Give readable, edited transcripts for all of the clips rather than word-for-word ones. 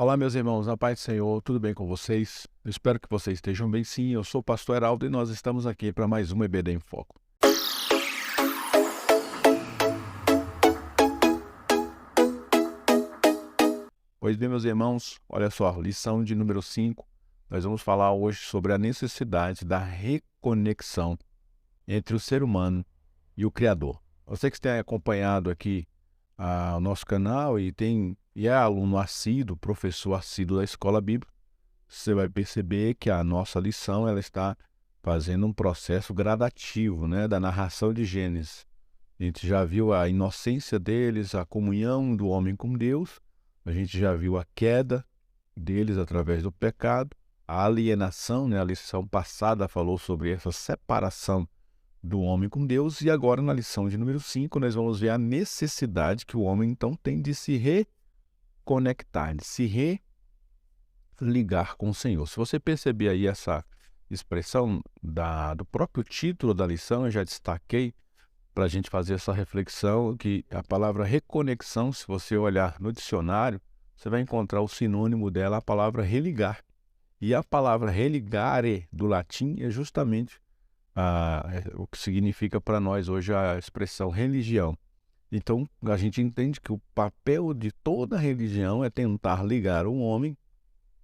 Olá, meus irmãos, na paz do Senhor, tudo bem com vocês? Eu espero que vocês estejam bem, sim. Eu sou o pastor Heraldo e nós estamos aqui para mais um EBD em Foco. Pois bem, meus irmãos, olha só, lição de número 5. Nós vamos falar hoje sobre a necessidade da reconexão entre o ser humano e o Criador. Você que tem acompanhado aqui o nosso canal e é aluno assíduo, professor assíduo da Escola Bíblica, você vai perceber que a nossa lição ela está fazendo um processo gradativo, né, da narração de Gênesis. A gente já viu a inocência deles, a comunhão do homem com Deus, a gente já viu a queda deles através do pecado, a alienação, né, a lição passada falou sobre essa separação do homem com Deus, e agora na lição de número 5 nós vamos ver a necessidade que o homem então tem de se reconectar, de se ligar com o Senhor. Se você perceber aí essa expressão do próprio título da lição, eu já destaquei para a gente fazer essa reflexão que a palavra reconexão, se você olhar no dicionário, você vai encontrar o sinônimo dela, a palavra religar. E a palavra religare, do latim, é justamente o que significa para nós hoje a expressão religião. Então, a gente entende que o papel de toda religião é tentar ligar o homem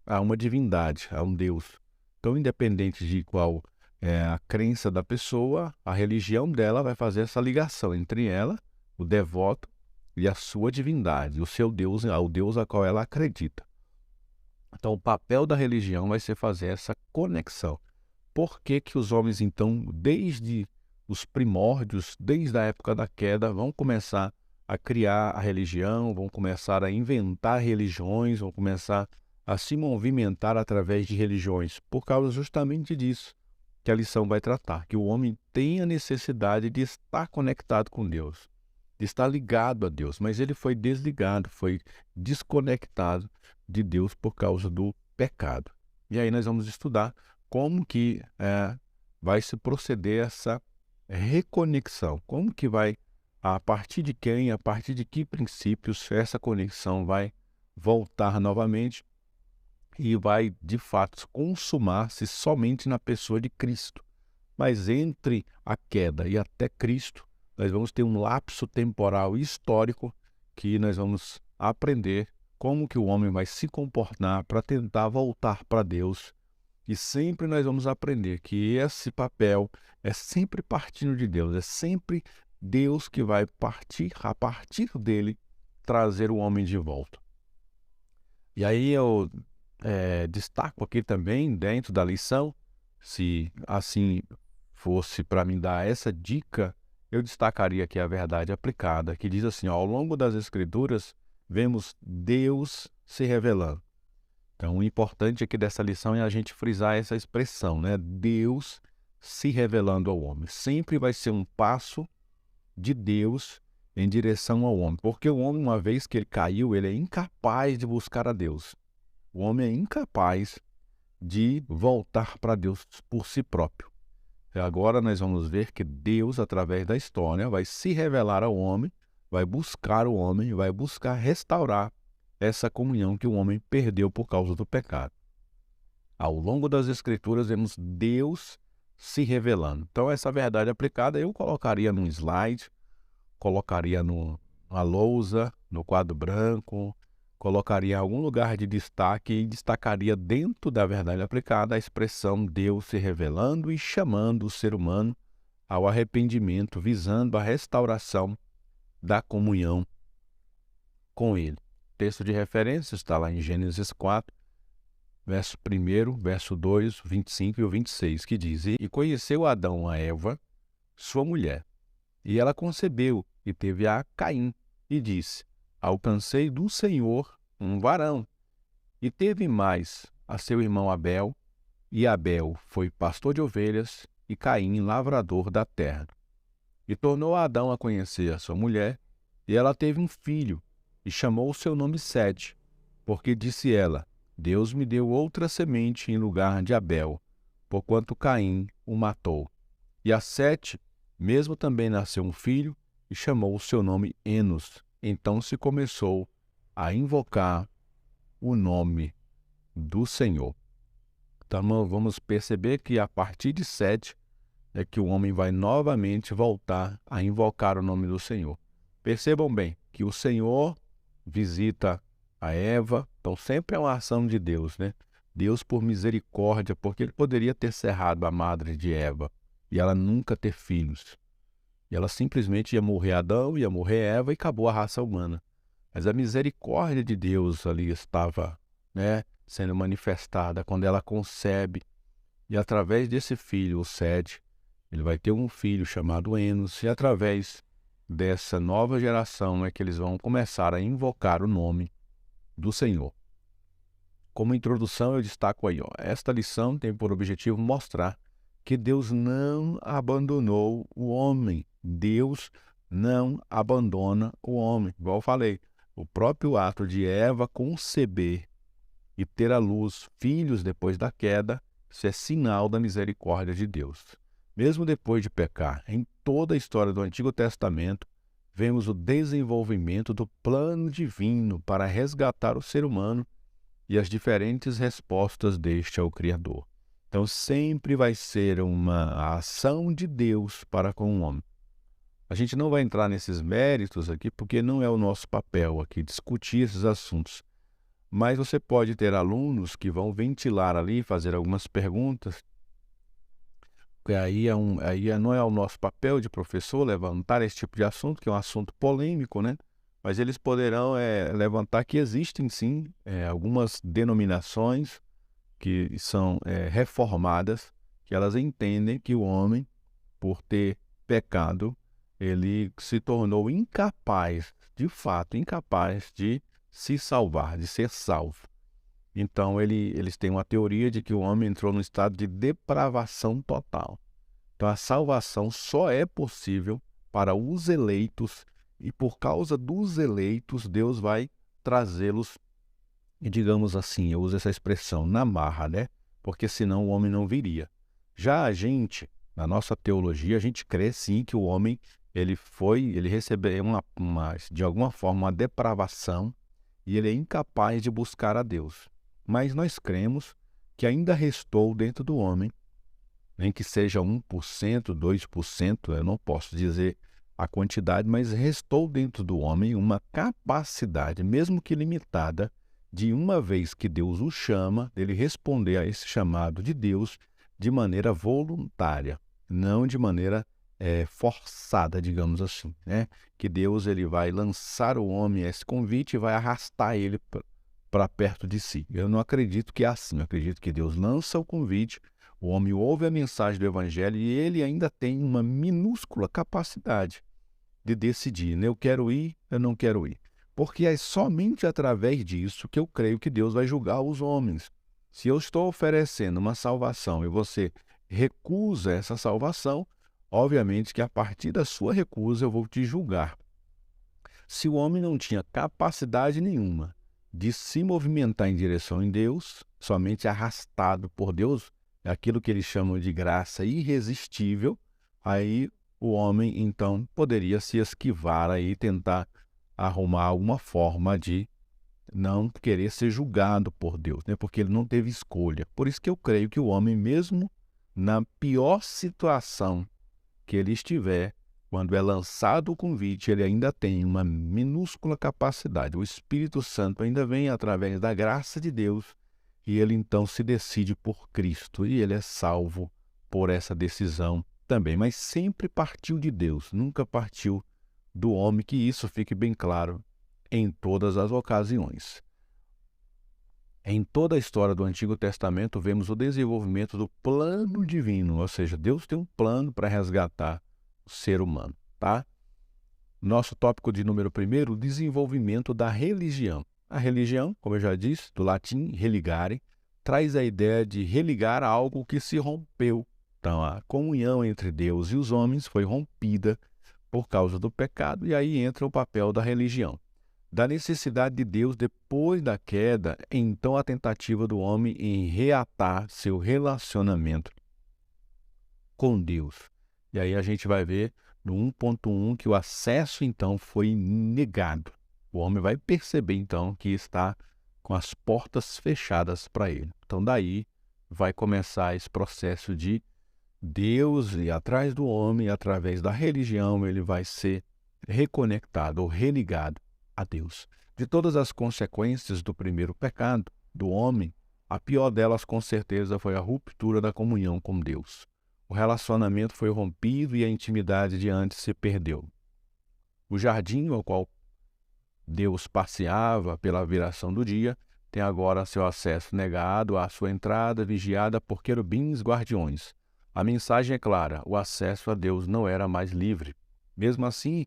a uma divindade, a um Deus. Então, independente de qual é a crença da pessoa, a religião dela vai fazer essa ligação entre ela, o devoto, e a sua divindade, o seu Deus, o Deus a qual ela acredita. Então, o papel da religião vai ser fazer essa conexão. Por que que os homens, então, desde os primórdios, desde a época da queda, vão começar a criar a religião, vão começar a inventar religiões, vão começar a se movimentar através de religiões? Por causa justamente disso que a lição vai tratar, que o homem tem a necessidade de estar conectado com Deus, de estar ligado a Deus, mas ele foi desligado, foi desconectado de Deus por causa do pecado. E aí nós vamos estudar como que vai se proceder essa reconexão, como que vai, a partir de quem, a partir de que princípios essa conexão vai voltar novamente e vai, de fato, consumar-se somente na pessoa de Cristo. Mas entre a queda e até Cristo, nós vamos ter um lapso temporal histórico que nós vamos aprender como que o homem vai se comportar para tentar voltar para Deus. E sempre nós vamos aprender que esse papel é sempre partindo de Deus, é sempre Deus que vai partir, a partir dele, trazer o homem de volta. E aí eu destaco aqui também, dentro da lição, se assim fosse para me dar essa dica, eu destacaria aqui a verdade aplicada, que diz assim, ó, ao longo das Escrituras, vemos Deus se revelando. Então, o importante aqui dessa lição é a gente frisar essa expressão, né? Deus se revelando ao homem. Sempre vai ser um passo de Deus em direção ao homem, porque o homem, uma vez que ele caiu, ele é incapaz de buscar a Deus. O homem é incapaz de voltar para Deus por si próprio. E agora nós vamos ver que Deus, através da história, vai se revelar ao homem, vai buscar o homem, vai buscar restaurar essa comunhão que o homem perdeu por causa do pecado. Ao longo das Escrituras, vemos Deus se revelando. Então, essa verdade aplicada eu colocaria num slide, colocaria numa lousa, no quadro branco, colocaria em algum lugar de destaque e destacaria dentro da verdade aplicada a expressão Deus se revelando e chamando o ser humano ao arrependimento, visando a restauração da comunhão com Ele. O texto de referência está lá em Gênesis 4, verso 1, verso 2, 25 e o 26, que diz, E conheceu Adão a Eva, sua mulher, e ela concebeu e teve a Caim, e disse, Alcancei do Senhor um varão. E teve mais a seu irmão Abel, e Abel foi pastor de ovelhas, e Caim lavrador da terra. E tornou Adão a conhecer a sua mulher, e ela teve um filho, e chamou o seu nome Sete, porque disse ela, Deus me deu outra semente em lugar de Abel, porquanto Caim o matou. E a Sete mesmo também nasceu um filho, e chamou o seu nome Enos. Então se começou a invocar o nome do Senhor. Então, vamos perceber que a partir de 7 é que o homem vai novamente voltar a invocar o nome do Senhor. Percebam bem que o Senhor visita a Eva, então sempre é uma ação de Deus, né? Deus por misericórdia, porque ele poderia ter cerrado a madre de Eva e ela nunca ter filhos. E ela simplesmente ia morrer Adão, ia morrer Eva e acabou a raça humana. Mas a misericórdia de Deus ali estava, né, sendo manifestada quando ela concebe. E através desse filho, o Sede, ele vai ter um filho chamado Enos. E através dessa nova geração é que eles vão começar a invocar o nome do Senhor. Como introdução, eu destaco aí, esta lição tem por objetivo mostrar que Deus não abandonou o homem. Deus não abandona o homem. Igual eu falei, o próprio ato de Eva conceber e ter à luz filhos depois da queda, isso é sinal da misericórdia de Deus. Mesmo depois de pecar, em toda a história do Antigo Testamento, vemos o desenvolvimento do plano divino para resgatar o ser humano e as diferentes respostas deste ao Criador. Então, sempre vai ser uma ação de Deus para com o homem. A gente não vai entrar nesses méritos aqui, porque não é o nosso papel aqui discutir esses assuntos. Mas você pode ter alunos que vão ventilar ali, fazer algumas perguntas, que aí não é o nosso papel de professor levantar esse tipo de assunto, que é um assunto polêmico, né? Mas eles poderão levantar que existem sim algumas denominações que são reformadas, que elas entendem que o homem, por ter pecado, ele se tornou incapaz, de fato, incapaz de se salvar, de ser salvo. Então, eles têm uma teoria de que o homem entrou num estado de depravação total. Então, a salvação só é possível para os eleitos, e por causa dos eleitos, Deus vai trazê-los, e digamos assim, eu uso essa expressão, na marra, né? Porque senão o homem não viria. Já a gente, na nossa teologia, a gente crê sim que o homem, ele recebeu de alguma forma uma depravação, e ele é incapaz de buscar a Deus. Mas nós cremos que ainda restou dentro do homem, nem que seja 1%, 2%, eu não posso dizer a quantidade, mas restou dentro do homem uma capacidade, mesmo que limitada, de uma vez que Deus o chama, dele responder a esse chamado de Deus de maneira voluntária, não de maneira forçada, digamos assim, né? Que Deus ele vai lançar o homem a esse convite e vai arrastar ele para perto de si. Eu não acredito que é assim, eu acredito que Deus lança o convite, o homem ouve a mensagem do Evangelho e ele ainda tem uma minúscula capacidade de decidir, né? Eu quero ir, eu não quero ir. Porque é somente através disso que eu creio que Deus vai julgar os homens. Se eu estou oferecendo uma salvação e você recusa essa salvação, obviamente que a partir da sua recusa eu vou te julgar. Se o homem não tinha capacidade nenhuma de se movimentar em direção a Deus, somente arrastado por Deus, é aquilo que eles chamam de graça irresistível, aí o homem então poderia se esquivar aí e tentar arrumar alguma forma de não querer ser julgado por Deus, né? Porque ele não teve escolha. Por isso que eu creio que o homem, mesmo na pior situação que ele estiver, quando é lançado o convite, ele ainda tem uma minúscula capacidade. O Espírito Santo ainda vem através da graça de Deus e ele então se decide por Cristo e ele é salvo por essa decisão também. Mas sempre partiu de Deus, nunca partiu do homem, que isso fique bem claro em todas as ocasiões. Em toda a história do Antigo Testamento, vemos o desenvolvimento do plano divino, ou seja, Deus tem um plano para resgatar o ser humano, tá? Nosso tópico de número 1, o desenvolvimento da religião. A religião, como eu já disse, do latim religare, traz a ideia de religar algo que se rompeu. Então, a comunhão entre Deus e os homens foi rompida por causa do pecado, e aí entra o papel da religião. Da necessidade de Deus depois da queda, então a tentativa do homem em reatar seu relacionamento com Deus. E aí a gente vai ver no 1.1 que o acesso então foi negado. O homem vai perceber então que está com as portas fechadas para ele. Então daí vai começar esse processo de Deus ir atrás do homem, e através da religião ele vai ser reconectado ou religado a Deus. De todas as consequências do primeiro pecado do homem, a pior delas com certeza foi a ruptura da comunhão com Deus. O relacionamento foi rompido e a intimidade de antes se perdeu. O jardim ao qual Deus passeava pela viração do dia tem agora seu acesso negado, a sua entrada vigiada por querubins guardiões. A mensagem é clara: o acesso a Deus não era mais livre. Mesmo assim,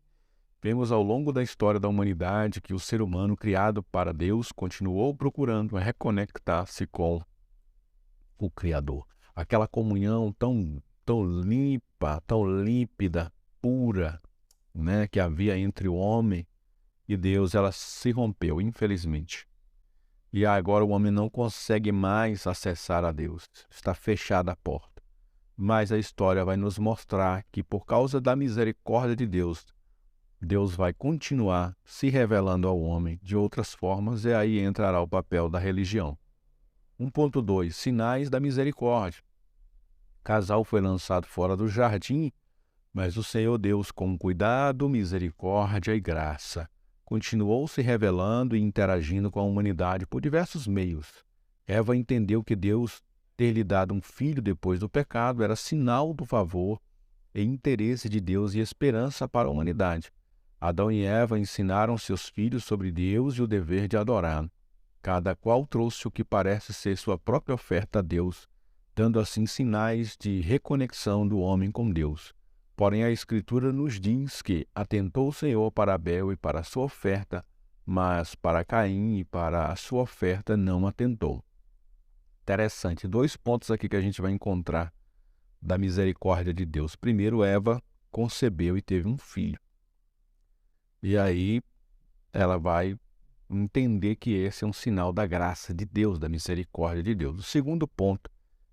vemos ao longo da história da humanidade que o ser humano criado para Deus continuou procurando reconectar-se com o Criador. Aquela comunhão tão limpa, tão límpida, pura, né, que havia entre o homem e Deus, ela se rompeu, infelizmente. E agora o homem não consegue mais acessar a Deus. Está fechada a porta. Mas a história vai nos mostrar que, por causa da misericórdia de Deus, Deus vai continuar se revelando ao homem de outras formas, e aí entrará o papel da religião. 1.2. Sinais da misericórdia. O casal foi lançado fora do jardim, mas o Senhor Deus, com cuidado, misericórdia e graça, continuou se revelando e interagindo com a humanidade por diversos meios. Eva entendeu que Deus ter lhe dado um filho depois do pecado era sinal do favor e interesse de Deus e esperança para a humanidade. Adão e Eva ensinaram seus filhos sobre Deus e o dever de adorá-lo. Cada qual trouxe o que parece ser sua própria oferta a Deus, dando assim sinais de reconexão do homem com Deus. Porém, a Escritura nos diz que atentou o Senhor para Abel e para a sua oferta, mas para Caim e para a sua oferta não atentou. Interessante, 2 pontos aqui que a gente vai encontrar da misericórdia de Deus. Primeiro, Eva concebeu e teve um filho. E aí ela vai entender que esse é um sinal da graça de Deus, da misericórdia de Deus. O segundo ponto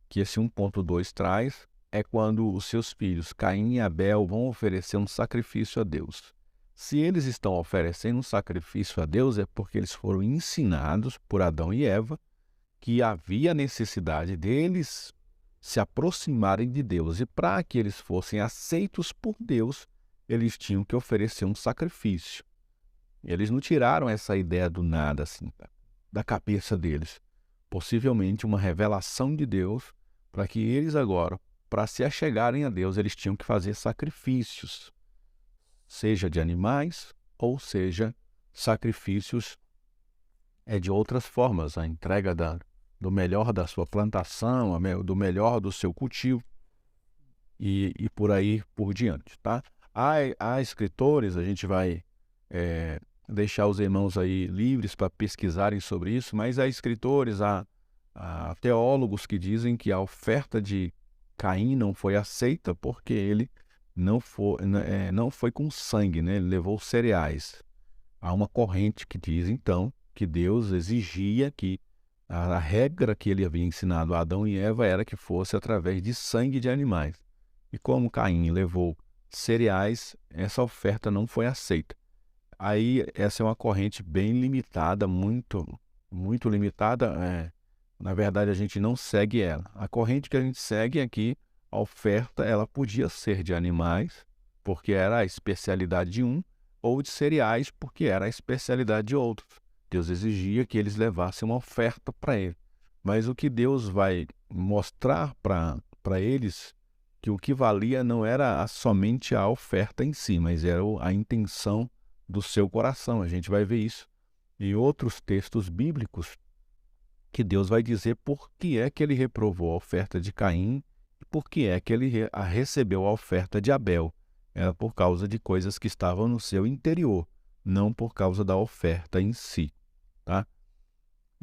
que esse 1.2 traz é quando os seus filhos, Caim e Abel, vão oferecer um sacrifício a Deus. Se eles estão oferecendo um sacrifício a Deus, é porque eles foram ensinados por Adão e Eva que havia necessidade deles se aproximarem de Deus. E para que eles fossem aceitos por Deus, eles tinham que oferecer um sacrifício. Eles não tiraram essa ideia do nada, assim, da cabeça deles. Possivelmente uma revelação de Deus para que eles agora, para se achegarem a Deus, eles tinham que fazer sacrifícios, seja de animais ou seja sacrifícios de outras formas, a entrega do melhor da sua plantação, do melhor do seu cultivo e por aí por diante, tá? Há escritores, a gente vai deixar os irmãos aí livres para pesquisarem sobre isso, mas há escritores, há teólogos que dizem que a oferta de Caim não foi aceita porque ele não foi com sangue, né? Ele levou cereais. Há uma corrente que diz, então, que Deus exigia que a regra que ele havia ensinado a Adão e Eva era que fosse através de sangue de animais. E como Caim levou cereais, essa oferta não foi aceita. Aí essa é uma corrente bem limitada, muito limitada. Na verdade, a gente não segue ela. A corrente que a gente segue aqui, a oferta, ela podia ser de animais, porque era a especialidade de um, ou de cereais, porque era a especialidade de outros. Deus exigia que eles levassem uma oferta para ele. Mas o que Deus vai mostrar para eles, que o que valia não era somente a oferta em si, mas era a intenção do seu coração. A gente vai ver isso em outros textos bíblicos, que Deus vai dizer por que é que ele reprovou a oferta de Caim e por que é que ele recebeu a oferta de Abel. Era por causa de coisas que estavam no seu interior, não por causa da oferta em si, tá?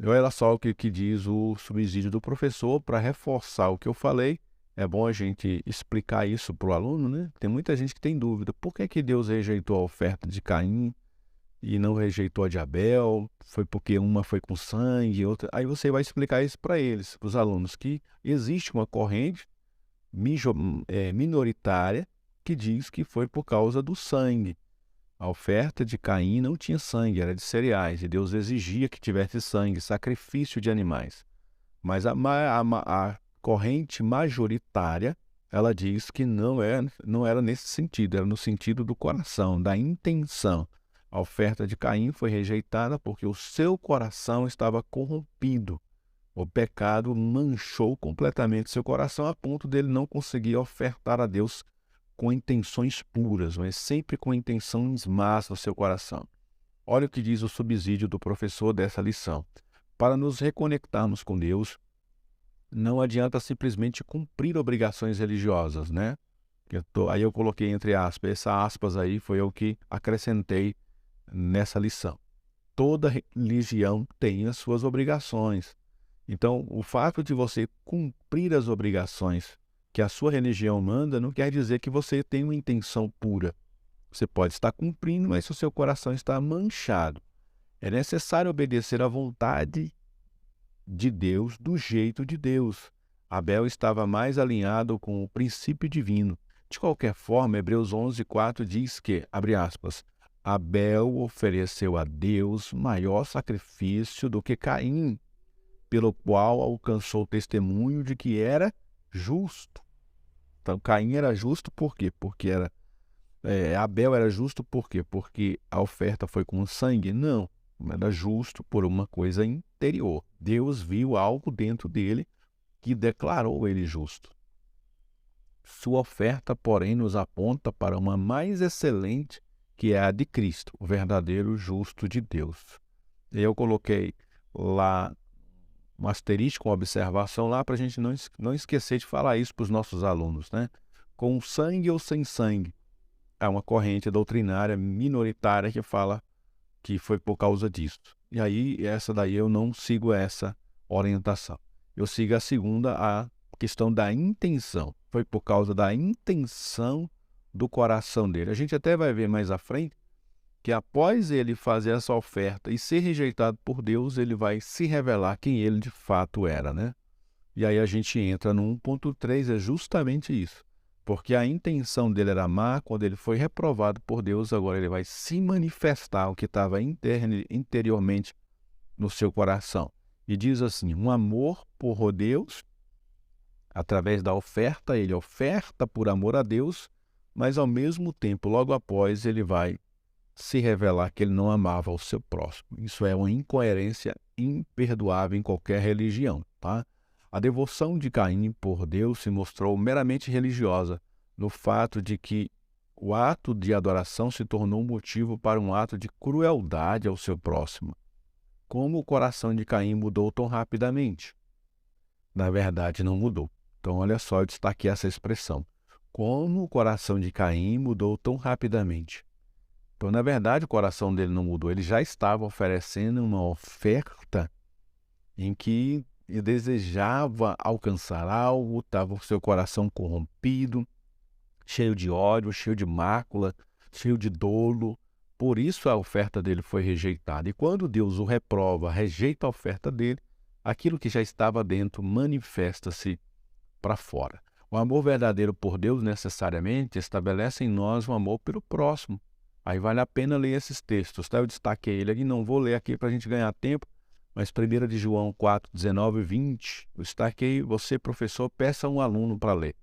Olha só o que diz o subsídio do professor. Para reforçar o que eu falei, é bom a gente explicar isso para o aluno, né? Tem muita gente que tem dúvida. Por que Deus rejeitou a oferta de Caim e não rejeitou a de Abel? Foi porque uma foi com sangue, outra... Aí você vai explicar isso para eles, para os alunos, que existe uma corrente minoritária que diz que foi por causa do sangue. A oferta de Caim não tinha sangue, era de cereais, e Deus exigia que tivesse sangue, sacrifício de animais. Mas a corrente majoritária, ela diz que não era nesse sentido, era no sentido do coração, da intenção. A oferta de Caim foi rejeitada porque o seu coração estava corrompido. O pecado manchou completamente seu coração a ponto dele não conseguir ofertar a Deus com intenções puras, mas sempre com intenções más no seu coração. Olha o que diz o subsídio do professor dessa lição. Para nos reconectarmos com Deus, não adianta simplesmente cumprir obrigações religiosas, né? Aí eu coloquei entre aspas, essa aspas aí foi o que acrescentei nessa lição. Toda religião tem as suas obrigações. Então, o fato de você cumprir as obrigações que a sua religião manda não quer dizer que você tem uma intenção pura. Você pode estar cumprindo, mas o seu coração está manchado. É necessário obedecer à vontade de Deus do jeito de Deus. Abel estava mais alinhado com o princípio divino. De qualquer forma, Hebreus 11:4 diz que, abre aspas, Abel ofereceu a Deus maior sacrifício do que Caim, pelo qual alcançou o testemunho de que era justo. Então, Caim era justo por quê? Abel era justo por quê? Porque a oferta foi com sangue? Não, era justo por uma coisa interior. Deus viu algo dentro dele que declarou ele justo. Sua oferta, porém, nos aponta para uma mais excelente, que é a de Cristo, o verdadeiro justo de Deus. Eu coloquei lá um asterisco, uma observação lá, para a gente não esquecer de falar isso para os nossos alunos, né? Com sangue ou sem sangue. Há uma corrente doutrinária minoritária que fala que foi por causa disso. E aí, essa daí eu não sigo essa orientação. Eu sigo a segunda, a questão da intenção. Foi por causa da intenção do coração dele. A gente até vai ver mais à frente que após ele fazer essa oferta e ser rejeitado por Deus, ele vai se revelar quem ele de fato era, né? E aí a gente entra no 1.3, é justamente isso. Porque a intenção dele era má, quando ele foi reprovado por Deus, agora ele vai se manifestar o que estava interiormente no seu coração. E diz assim, um amor por Deus, através da oferta, ele oferta por amor a Deus, mas ao mesmo tempo, logo após, ele vai se revelar que ele não amava o seu próximo. Isso é uma incoerência imperdoável em qualquer religião, tá? A devoção de Caim por Deus se mostrou meramente religiosa, no fato de que o ato de adoração se tornou um motivo para um ato de crueldade ao seu próximo. Como o coração de Caim mudou tão rapidamente? Na verdade, não mudou. Então, olha só, eu destaquei essa expressão. Como o coração de Caim mudou tão rapidamente? Então, na verdade, o coração dele não mudou. Ele já estava oferecendo uma oferta em que ele desejava alcançar algo, estava o seu coração corrompido, cheio de ódio, cheio de mácula, cheio de dolo. Por isso a oferta dele foi rejeitada. E quando Deus o reprova, rejeita a oferta dele, aquilo que já estava dentro manifesta-se para fora. O amor verdadeiro por Deus necessariamente estabelece em nós um amor pelo próximo. Aí vale a pena ler esses textos, tá? Eu destaquei ele aqui, não vou ler aqui para a gente ganhar tempo, mas 1 de João 4, 19 e 20, eu destaquei, você, professor, peça a um aluno para ler.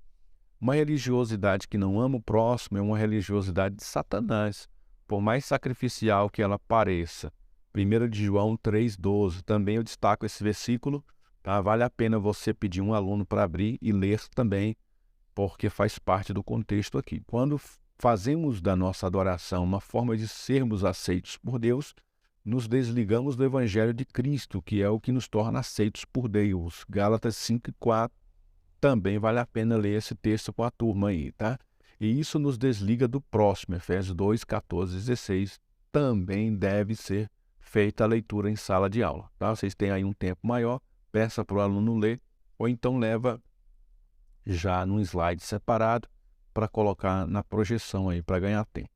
Uma religiosidade que não ama o próximo é uma religiosidade de Satanás, por mais sacrificial que ela pareça. 1 de João 3,12, também eu destaco esse versículo, tá? Vale a pena você pedir um aluno para abrir e ler também, porque faz parte do contexto aqui. Quando fazemos da nossa adoração uma forma de sermos aceitos por Deus, nos desligamos do Evangelho de Cristo, que é o que nos torna aceitos por Deus. Gálatas 5:4, também vale a pena ler esse texto com a turma aí, tá? E isso nos desliga do próximo, Efésios 2:14 e 16, também deve ser feita a leitura em sala de aula, tá? Vocês têm aí um tempo maior, peça para o aluno ler, ou então leva já num slide separado, para colocar na projeção aí, para ganhar tempo.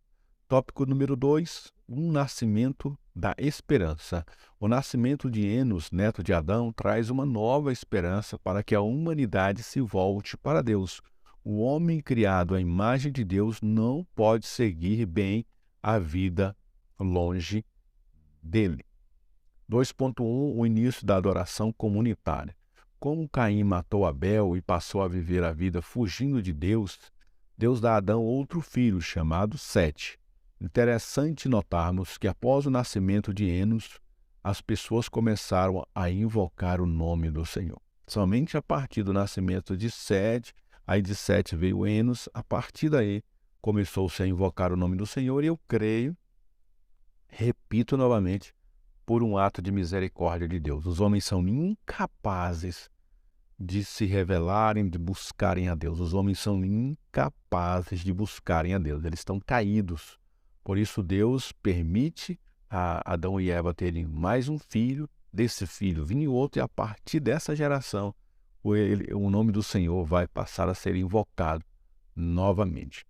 Tópico número 2, um nascimento da esperança. O nascimento de Enos, neto de Adão, traz uma nova esperança para que a humanidade se volte para Deus. O homem criado à imagem de Deus não pode seguir bem a vida longe dele. 2.1 O início da adoração comunitária. Como Caim matou Abel e passou a viver a vida fugindo de Deus, Deus dá a Adão outro filho chamado Sete. Interessante notarmos que após o nascimento de Enos, as pessoas começaram a invocar o nome do Senhor. Somente a partir do nascimento de Sete, aí de Sete veio Enos, a partir daí começou-se a invocar o nome do Senhor, e eu creio, repito novamente, por um ato de misericórdia de Deus. Os homens são incapazes de se revelarem, de buscarem a Deus. Os homens são incapazes de buscarem a Deus. Eles estão caídos. Por isso Deus permite a Adão e Eva terem mais um filho, desse filho vinha outro, e a partir dessa geração o nome do Senhor vai passar a ser invocado novamente.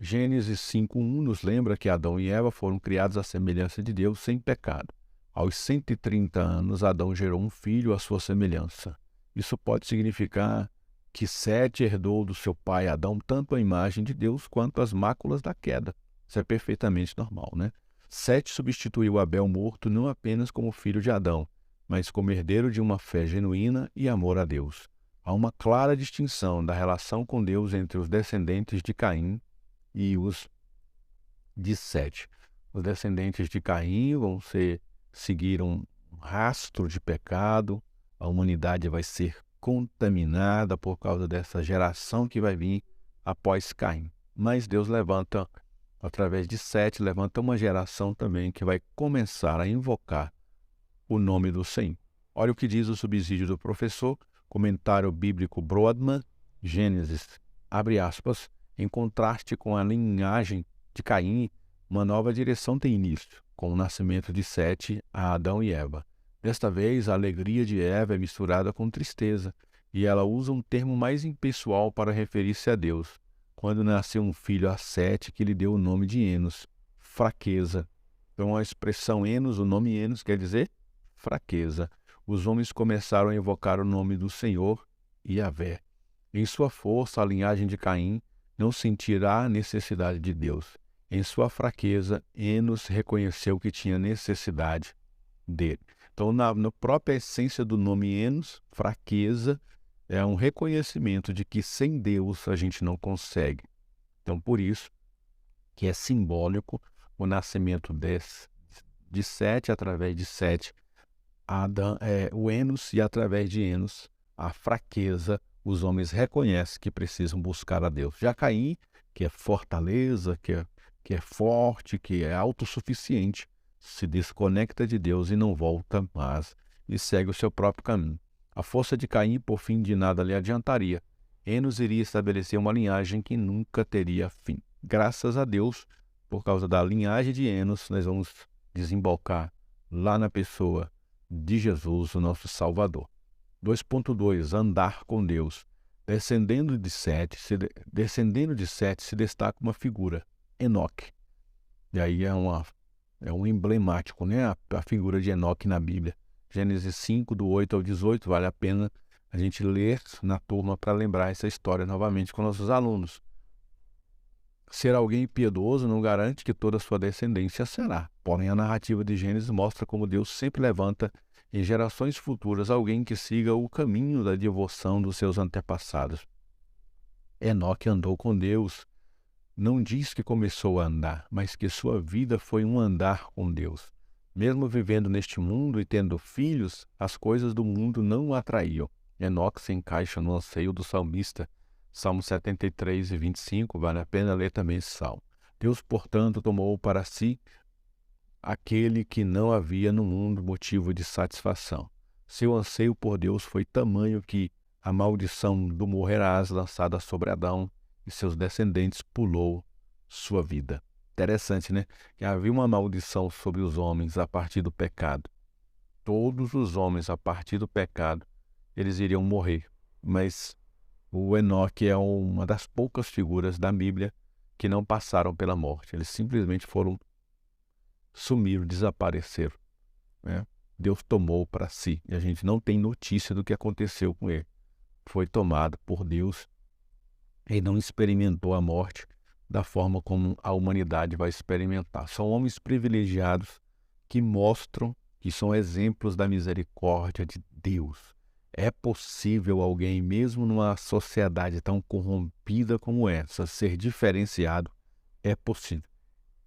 Gênesis 5.1 nos lembra que Adão e Eva foram criados à semelhança de Deus, sem pecado. Aos 130 anos, Adão gerou um filho à sua semelhança. Isso pode significar que Sete herdou do seu pai Adão tanto a imagem de Deus quanto as máculas da queda. Isso é perfeitamente normal, né? Sete substituiu Abel morto não apenas como filho de Adão, mas como herdeiro de uma fé genuína e amor a Deus. Há uma clara distinção da relação com Deus entre os descendentes de Caim e os de Sete. Os descendentes de Caim vão seguir um rastro de pecado, a humanidade vai ser contaminada por causa dessa geração que vai vir após Caim. Mas Deus levanta, através de Sete, levanta uma geração também que vai começar a invocar o nome do Senhor. Olha o que diz o subsídio do professor, comentário bíblico Brodmann, Gênesis, abre aspas, em contraste com a linhagem de Caim, uma nova direção tem início, com o nascimento de Sete a Adão e Eva. Desta vez, a alegria de Eva é misturada com tristeza, e ela usa um termo mais impessoal para referir-se a Deus. Quando nasceu um filho a Sete, que lhe deu o nome de Enos, fraqueza. Então, a expressão Enos, o nome Enos, quer dizer fraqueza. Os homens começaram a invocar o nome do Senhor, Yahvé. Em sua força, a linhagem de Caim não sentirá a necessidade de Deus. Em sua fraqueza, Enos reconheceu que tinha necessidade dele. Então, na própria essência do nome Enos, fraqueza, é um reconhecimento de que sem Deus a gente não consegue. Então, por isso que é simbólico o nascimento de Sete, através de Sete, o Enos, e através de Enos, a fraqueza, os homens reconhecem que precisam buscar a Deus. Já Caim, que é fortaleza, que é forte, que é autossuficiente, se desconecta de Deus e não volta mais e segue o seu próprio caminho. A força de Caim, por fim, de nada lhe adiantaria. Enos iria estabelecer uma linhagem que nunca teria fim. Graças a Deus, por causa da linhagem de Enos, nós vamos desembocar lá na pessoa de Jesus, o nosso Salvador. 2.2 Andar com Deus. Descendendo de Sete se destaca uma figura, Enoque. E aí é um emblemático, né? A figura de Enoque na Bíblia. Gênesis 5, do 8 ao 18, vale a pena a gente ler na turma para lembrar essa história novamente com nossos alunos. Ser alguém piedoso não garante que toda a sua descendência será. Porém, a narrativa de Gênesis mostra como Deus sempre levanta em gerações futuras alguém que siga o caminho da devoção dos seus antepassados. Enoque andou com Deus. Não diz que começou a andar, mas que sua vida foi um andar com Deus. Mesmo vivendo neste mundo e tendo filhos, as coisas do mundo não o atraíam. Enoque se encaixa no anseio do salmista. Salmo 73 e 25, vale a pena ler também esse salmo. Deus, portanto, tomou para si aquele que não havia no mundo motivo de satisfação. Seu anseio por Deus foi tamanho que a maldição do morrerás lançada sobre Adão e seus descendentes pulou sua vida. Interessante, né? Que havia uma maldição sobre os homens a partir do pecado. Todos os homens, a partir do pecado, eles iriam morrer. Mas o Enoque é uma das poucas figuras da Bíblia que não passaram pela morte. Eles simplesmente sumiram, desapareceram, né? Deus tomou para si e a gente não tem notícia do que aconteceu com ele. Foi tomado por Deus e não experimentou a morte, da forma como a humanidade vai experimentar. São homens privilegiados que mostram que são exemplos da misericórdia de Deus. É possível alguém, mesmo numa sociedade tão corrompida como essa, ser diferenciado? É possível.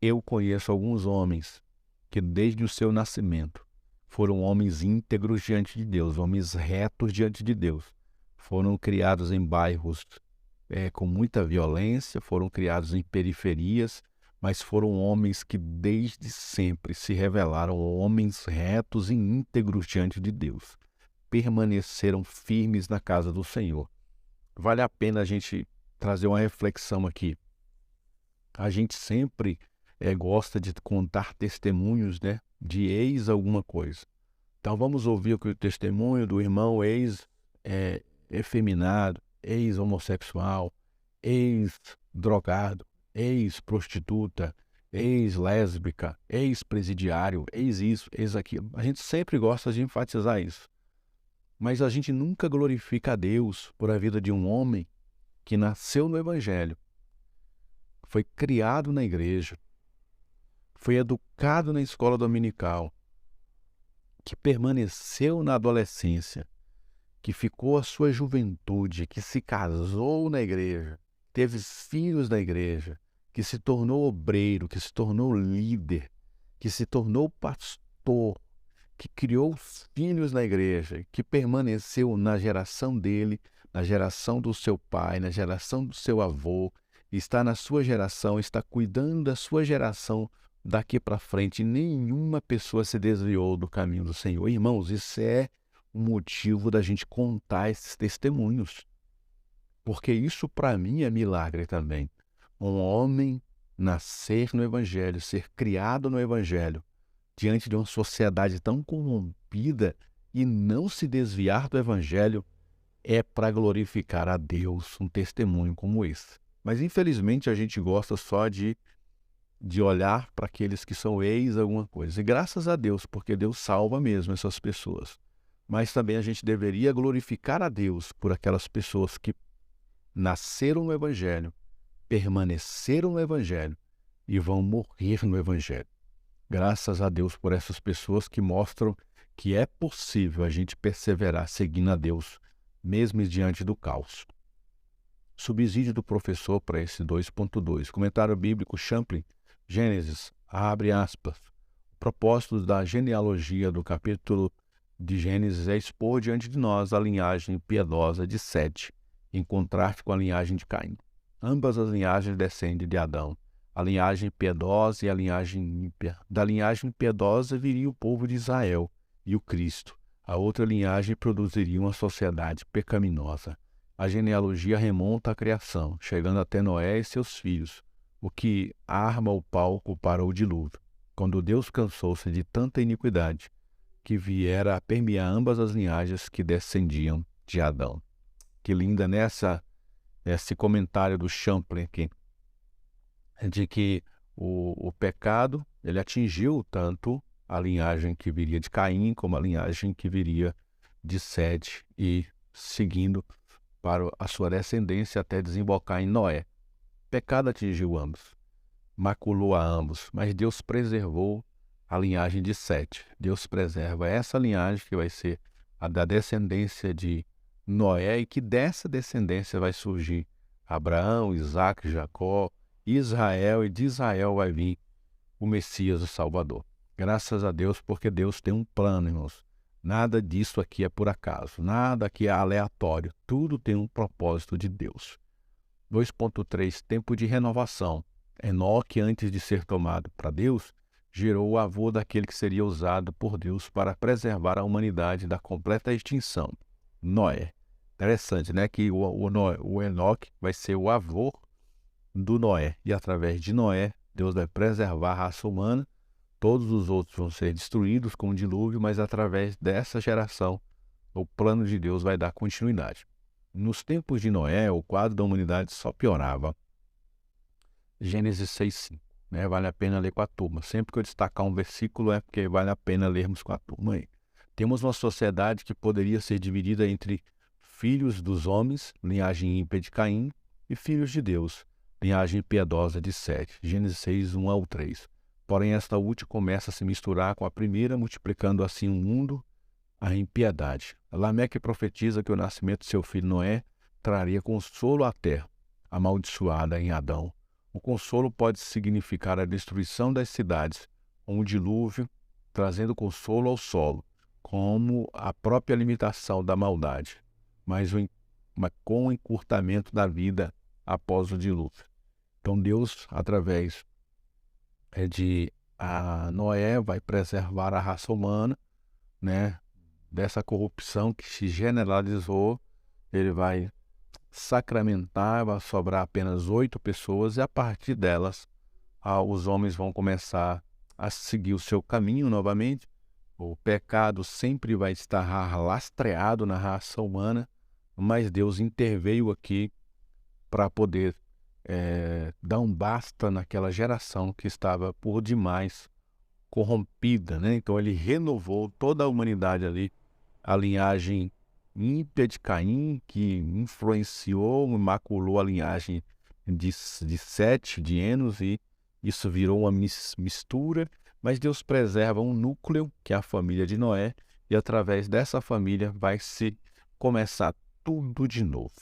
Eu conheço alguns homens que, desde o seu nascimento, foram homens íntegros diante de Deus, homens retos diante de Deus. Foram criados em bairros com muita violência, foram criados em periferias, mas foram homens que desde sempre se revelaram homens retos e íntegros diante de Deus. Permaneceram firmes na casa do Senhor. Vale a pena a gente trazer uma reflexão aqui. A gente sempre gosta de contar testemunhos, né, de ex alguma coisa. Então vamos ouvir o testemunho do irmão ex-efeminado, ex-homossexual, ex-drogado, ex-prostituta, ex-lésbica, ex-presidiário, ex-isso, ex-aquilo. A gente sempre gosta de enfatizar isso. Mas a gente nunca glorifica a Deus por a vida de um homem que nasceu no Evangelho, foi criado na igreja, foi educado na escola dominical, que permaneceu na adolescência, que ficou a sua juventude, que se casou na igreja, teve filhos na igreja, que se tornou obreiro, que se tornou líder, que se tornou pastor, que criou filhos na igreja, que permaneceu na geração dele, na geração do seu pai, na geração do seu avô, está na sua geração, está cuidando da sua geração daqui para frente. Nenhuma pessoa se desviou do caminho do Senhor. Irmãos, isso é o motivo da gente contar esses testemunhos, porque isso para mim é milagre também. Um homem nascer no Evangelho, ser criado no Evangelho, diante de uma sociedade tão corrompida e não se desviar do Evangelho, é para glorificar a Deus um testemunho como esse. Mas infelizmente a gente gosta só de olhar para aqueles que são ex alguma coisa. E graças a Deus, porque Deus salva mesmo essas pessoas. Mas também a gente deveria glorificar a Deus por aquelas pessoas que nasceram no Evangelho, permaneceram no Evangelho e vão morrer no Evangelho. Graças a Deus por essas pessoas que mostram que é possível a gente perseverar seguindo a Deus, mesmo diante do caos. Subsídio do professor para esse 2.2. Comentário bíblico Champlin, Gênesis, abre aspas. O propósito da genealogia do capítulo de Gênesis é expor diante de nós a linhagem piedosa de Sete, em contraste com a linhagem de Caim. Ambas as linhagens descendem de Adão, a linhagem piedosa e a linhagem ímpia. Da linhagem piedosa viria o povo de Israel e o Cristo. A outra linhagem produziria uma sociedade pecaminosa. A genealogia remonta à criação, chegando até Noé e seus filhos, o que arma o palco para o dilúvio, quando Deus cansou-se de tanta iniquidade, que viera a permear ambas as linhagens que descendiam de Adão. Que linda esse comentário do Champlin aqui, de que o pecado ele atingiu tanto a linhagem que viria de Caim como a linhagem que viria de Sete e seguindo para a sua descendência até desembocar em Noé. O pecado atingiu ambos, maculou a ambos, mas Deus preservou a linhagem de Sete. Deus preserva essa linhagem que vai ser a da descendência de Noé e que dessa descendência vai surgir Abraão, Isaque, Jacó, Israel, e de Israel vai vir o Messias, o Salvador. Graças a Deus, porque Deus tem um plano, irmãos. Nada disso aqui é por acaso, nada aqui é aleatório, tudo tem um propósito de Deus. 2.3, tempo de renovação. Enoque, antes de ser tomado para Deus, gerou o avô daquele que seria usado por Deus para preservar a humanidade da completa extinção, Noé. Interessante, né? Que o Enoque vai ser o avô do Noé, e através de Noé, Deus vai preservar a raça humana. Todos os outros vão ser destruídos com o dilúvio, mas através dessa geração, o plano de Deus vai dar continuidade. Nos tempos de Noé, o quadro da humanidade só piorava. Gênesis 6:5, né? Vale a pena ler com a turma. Sempre que eu destacar um versículo é porque vale a pena lermos com a turma aí. Temos uma sociedade que poderia ser dividida entre filhos dos homens, linhagem ímpia de Caim, e filhos de Deus, linhagem piedosa de Sete. Gênesis 6, 1 ao 3. Porém, esta última começa a se misturar com a primeira, multiplicando assim o mundo a impiedade. Lameque profetiza que o nascimento de seu filho Noé traria consolo à terra, amaldiçoada em Adão. O consolo pode significar a destruição das cidades, ou um dilúvio, trazendo consolo ao solo, como a própria limitação da maldade, mas com o encurtamento da vida após o dilúvio. Então Deus, através de Noé, vai preservar a raça humana, né, dessa corrupção que se generalizou. Ele vai sacramentar, vai sobrar apenas 8 pessoas, e a partir delas os homens vão começar a seguir o seu caminho novamente. O pecado sempre vai estar lastreado na raça humana, mas Deus interveio aqui para poder dar um basta naquela geração que estava por demais corrompida, né? Então ele renovou toda a humanidade ali, a linhagem ímpia de Caim, que influenciou, maculou a linhagem de Sete, de Enos, e isso virou uma mistura, mas Deus preserva um núcleo, que é a família de Noé, e através dessa família vai se começar tudo de novo.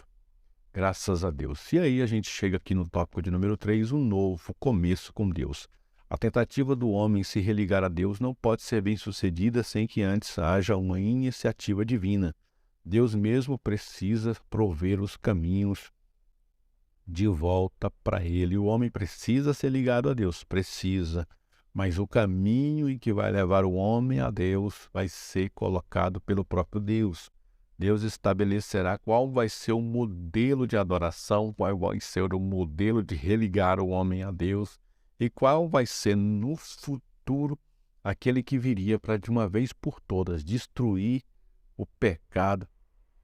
Graças a Deus. E aí a gente chega aqui no tópico de número 3, um novo começo com Deus. A tentativa do homem se religar a Deus não pode ser bem sucedida sem que antes haja uma iniciativa divina. Deus mesmo precisa prover os caminhos de volta para ele. O homem precisa ser ligado a Deus, precisa. Mas o caminho em que vai levar o homem a Deus vai ser colocado pelo próprio Deus. Deus estabelecerá qual vai ser o modelo de adoração, qual vai ser o modelo de religar o homem a Deus, e qual vai ser no futuro aquele que viria para, de uma vez por todas, destruir o pecado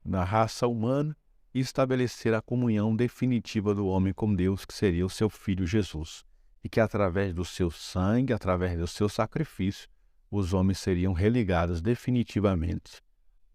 na raça humana e estabelecer a comunhão definitiva do homem com Deus, que seria o seu Filho Jesus. E que através do seu sangue, através do seu sacrifício, os homens seriam religados definitivamente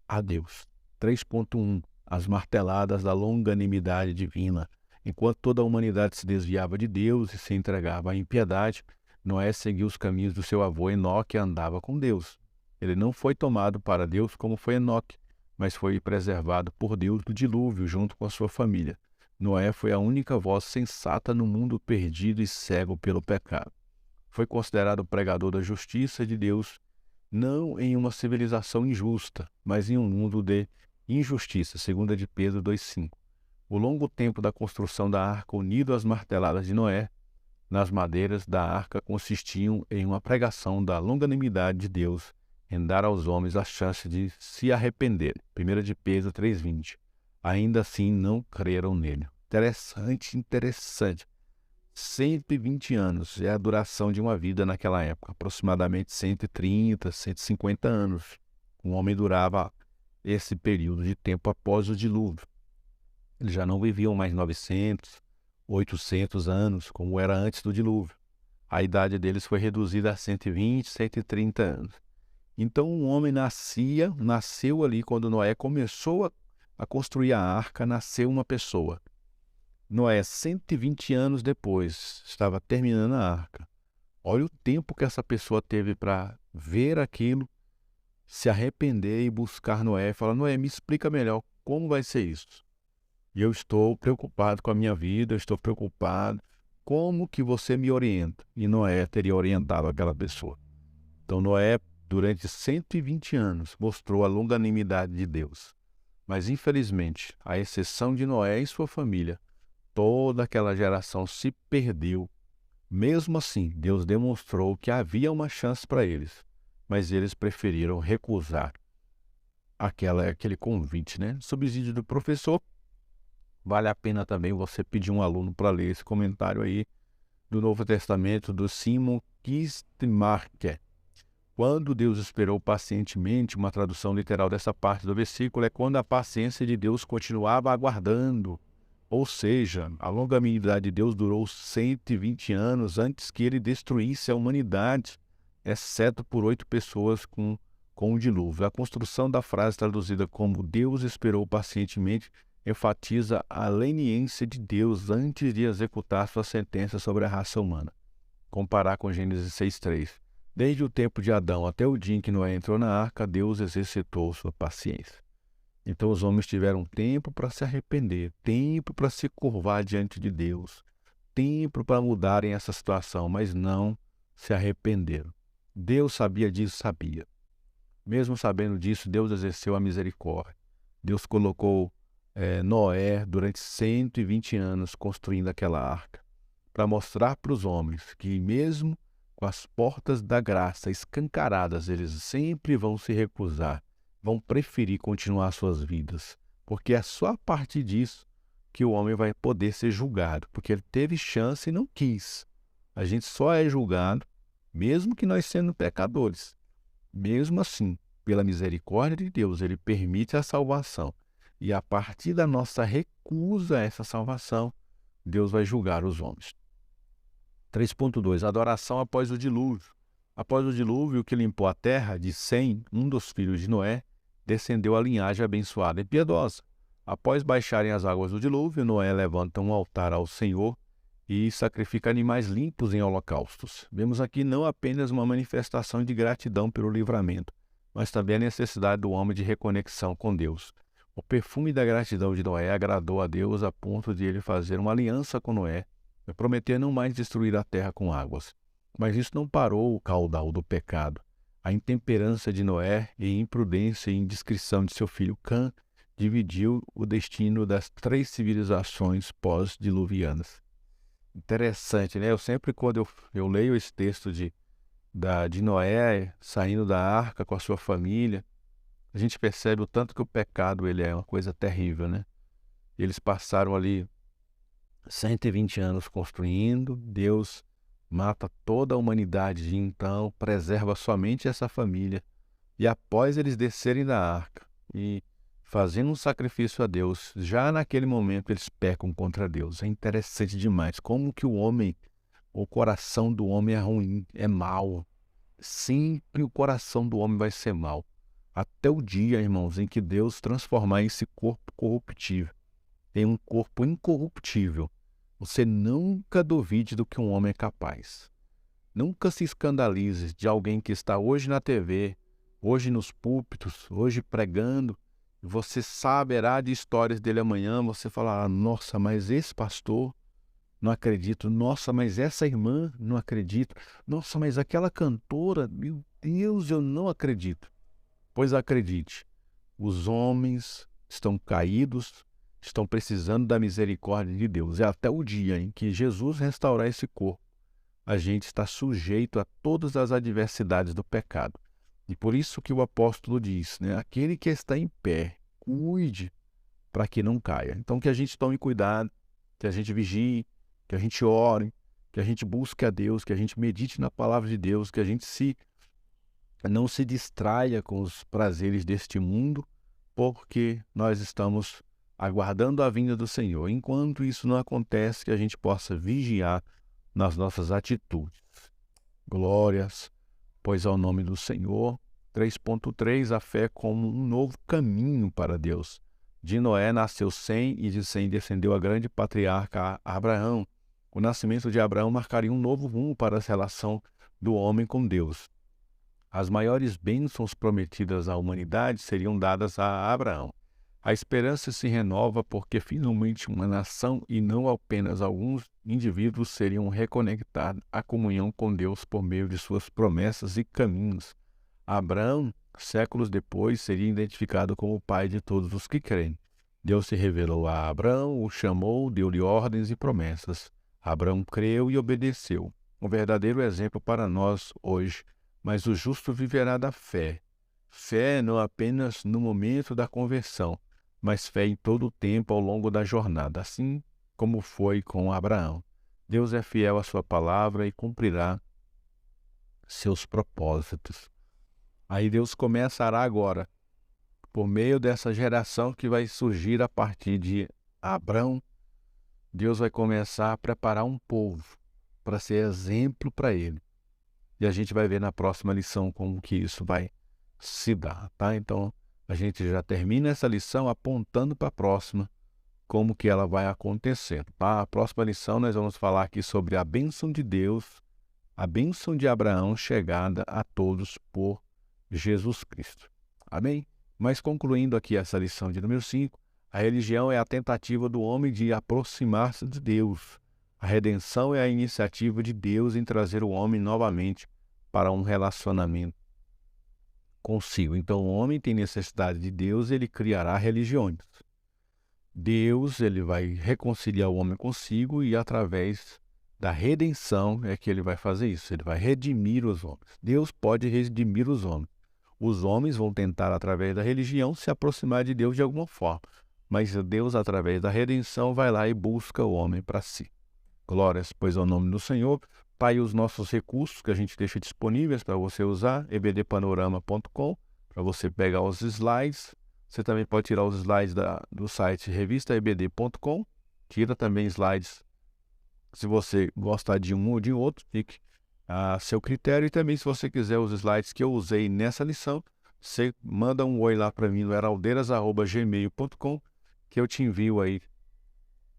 a Deus. 3.1. As marteladas da longanimidade divina. Enquanto toda a humanidade se desviava de Deus e se entregava à impiedade, Noé seguiu os caminhos do seu avô Enoque e andava com Deus. Ele não foi tomado para Deus como foi Enoque, mas foi preservado por Deus do dilúvio junto com a sua família. Noé foi a única voz sensata no mundo perdido e cego pelo pecado. Foi considerado pregador da justiça de Deus, não em uma civilização injusta, mas em um mundo de injustiça, 2 de Pedro 2,5. O longo tempo da construção da arca, unido às marteladas de Noé nas madeiras da arca, consistiam em uma pregação da longanimidade de Deus em dar aos homens a chance de se arrependerem. 1 de Pedro 3,20. Ainda assim não creram nele. Interessante. 120 anos é a duração de uma vida naquela época, aproximadamente 130, 150 anos. Um homem durava esse período de tempo após o dilúvio. Eles já não viviam mais 900, 800 anos, como era antes do dilúvio. A idade deles foi reduzida a 120, 130 anos. Então um homem nasceu ali quando Noé começou a construir a arca, nasceu uma pessoa. Noé, 120 anos depois, estava terminando a arca. Olha o tempo que essa pessoa teve para ver aquilo, se arrepender e buscar Noé e falar: Noé, me explica melhor como vai ser isso. E eu estou preocupado com a minha vida, eu estou preocupado. Como que você me orienta? E Noé teria orientado aquela pessoa. Então Noé, durante 120 anos, mostrou a longanimidade de Deus. Mas, infelizmente, à exceção de Noé e sua família, toda aquela geração se perdeu. Mesmo assim, Deus demonstrou que havia uma chance para eles, mas eles preferiram recusar aquele convite, né? Subsídio do professor. Vale a pena também você pedir um aluno para ler esse comentário aí do Novo Testamento, do Simon Kistemaker. Quando Deus esperou pacientemente, uma tradução literal dessa parte do versículo é quando a paciência de Deus continuava aguardando. Ou seja, a longanimidade de Deus durou 120 anos antes que ele destruísse a humanidade, exceto por 8 pessoas com o dilúvio. A construção da frase traduzida como Deus esperou pacientemente enfatiza a leniência de Deus antes de executar sua sentença sobre a raça humana. Comparar com Gênesis 6:3. Desde o tempo de Adão até o dia em que Noé entrou na arca, Deus exercitou sua paciência. Então os homens tiveram tempo para se arrepender, tempo para se curvar diante de Deus, tempo para mudarem essa situação, mas não se arrependeram. Deus sabia disso, sabia. Mesmo sabendo disso, Deus exerceu a misericórdia. Deus colocou Noé durante 120 anos construindo aquela arca, para mostrar para os homens que mesmo com as portas da graça escancaradas, eles sempre vão se recusar, vão preferir continuar suas vidas, porque é só a partir disso que o homem vai poder ser julgado, porque ele teve chance e não quis. A gente só é julgado, mesmo que nós sendo pecadores. Mesmo assim, pela misericórdia de Deus, ele permite a salvação. E a partir da nossa recusa a essa salvação, Deus vai julgar os homens. 3.2. Adoração após o dilúvio. Após o dilúvio que limpou a terra, de Sem, um dos filhos de Noé, descendeu a linhagem abençoada e piedosa. Após baixarem as águas do dilúvio, Noé levanta um altar ao Senhor e sacrifica animais limpos em holocaustos. Vemos aqui não apenas uma manifestação de gratidão pelo livramento, mas também a necessidade do homem de reconexão com Deus. O perfume da gratidão de Noé agradou a Deus a ponto de ele fazer uma aliança com Noé e prometer não mais destruir a terra com águas. Mas isso não parou o caudal do pecado. A intemperança de Noé e imprudência e indiscrição de seu filho Cã dividiu o destino das 3 civilizações pós-diluvianas. Interessante, né? Eu sempre, quando eu leio esse texto de Noé saindo da arca com a sua família, a gente percebe o tanto que o pecado ele é uma coisa terrível, né? Eles passaram ali 120 anos construindo, Deus mata toda a humanidade e então preserva somente essa família. E após eles descerem da arca e fazendo um sacrifício a Deus, já naquele momento eles pecam contra Deus. É interessante demais como que o coração do homem é ruim, é mau. Sempre o coração do homem vai ser mau. Até o dia, irmãos, em que Deus transformar esse corpo corruptível em um corpo incorruptível. Você nunca duvide do que um homem é capaz. Nunca se escandalize de alguém que está hoje na TV, hoje nos púlpitos, hoje pregando. Você saberá de histórias dele amanhã, você falará, nossa, mas esse pastor, não acredito. Nossa, mas essa irmã, não acredito. Nossa, mas aquela cantora, meu Deus, eu não acredito. Pois acredite, os homens estão caídos, estão precisando da misericórdia de Deus. É até o dia em que Jesus restaurar esse corpo, a gente está sujeito a todas as adversidades do pecado. E por isso que o apóstolo diz, né? Aquele que está em pé, cuide para que não caia. Então que a gente tome cuidado, que a gente vigie, que a gente ore, que a gente busque a Deus, que a gente medite na palavra de Deus, que a gente não se distraia com os prazeres deste mundo, porque nós estamos aguardando a vinda do Senhor. Enquanto isso não acontece, que a gente possa vigiar nas nossas atitudes. Glórias, pois ao nome do Senhor. 3.3, a fé como um novo caminho para Deus. De Noé nasceu Sem, e de Sem descendeu a grande patriarca Abraão. O nascimento de Abraão marcaria um novo rumo para a relação do homem com Deus. As maiores bênçãos prometidas à humanidade seriam dadas a Abraão. A esperança se renova porque finalmente uma nação e não apenas alguns indivíduos seriam reconectados à comunhão com Deus por meio de suas promessas e caminhos. Abraão, séculos depois, seria identificado como o pai de todos os que creem. Deus se revelou a Abraão, o chamou, deu-lhe ordens e promessas. Abraão creu e obedeceu. Um verdadeiro exemplo para nós hoje. Mas o justo viverá da fé. Fé não apenas no momento da conversão, mas fé em todo o tempo ao longo da jornada, assim como foi com Abraão. Deus é fiel à sua palavra e cumprirá seus propósitos. Aí Deus começará agora, por meio dessa geração que vai surgir a partir de Abraão, Deus vai começar a preparar um povo para ser exemplo para ele. E a gente vai ver na próxima lição como que isso vai se dar, tá? Então, a gente já termina essa lição apontando para a próxima, como que ela vai acontecer, tá? A próxima lição nós vamos falar aqui sobre a bênção de Deus, a bênção de Abraão chegada a todos por Jesus Cristo. Amém? Mas concluindo aqui essa lição de número 5, a religião é a tentativa do homem de aproximar-se de Deus. A redenção é a iniciativa de Deus em trazer o homem novamente para um relacionamento consigo. Então, o homem tem necessidade de Deus, ele criará religiões. Deus, ele vai reconciliar o homem consigo e através da redenção é que ele vai fazer isso. Ele vai redimir os homens. Deus pode redimir os homens. Os homens vão tentar, através da religião, se aproximar de Deus de alguma forma. Mas Deus, através da redenção, vai lá e busca o homem para si. Glórias, pois, ao nome do Senhor. Tá aí os nossos recursos que a gente deixa disponíveis para você usar, ebdpanorama.com, para você pegar os slides. Você também pode tirar os slides do site revistaebd.com. Tira também slides, se você gostar de um ou de outro, fique a seu critério. E também, se você quiser os slides que eu usei nessa lição, você manda um oi lá para mim no heraldeiras@gmail.com, que eu te envio aí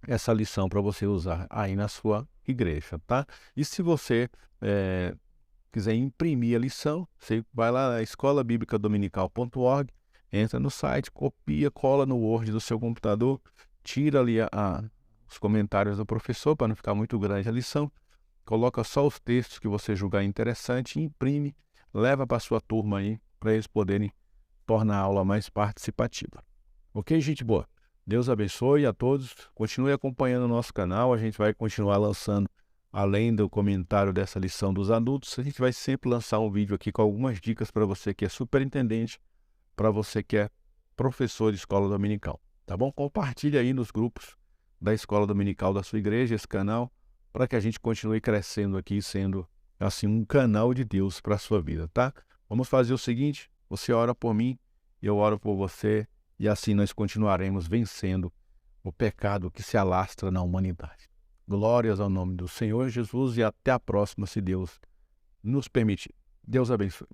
essa lição para você usar aí na sua igreja, tá? E se você quiser imprimir a lição, você vai lá na escolabiblicadominical.org, entra no site, copia, cola no Word do seu computador, tira ali os comentários do professor para não ficar muito grande a lição, coloca só os textos que você julgar interessante, imprime, leva para a sua turma aí, para eles poderem tornar a aula mais participativa. Ok, gente boa? Deus abençoe a todos. Continue acompanhando o nosso canal. A gente vai continuar lançando, além do comentário dessa lição dos adultos, a gente vai sempre lançar um vídeo aqui com algumas dicas para você que é superintendente, para você que é professor de escola dominical. Tá bom? Compartilhe aí nos grupos da escola dominical da sua igreja esse canal, para que a gente continue crescendo aqui, sendo assim um canal de Deus para a sua vida, tá? Vamos fazer o seguinte: você ora por mim, eu oro por você. E assim nós continuaremos vencendo o pecado que se alastra na humanidade. Glórias ao nome do Senhor Jesus e até a próxima, se Deus nos permitir. Deus abençoe.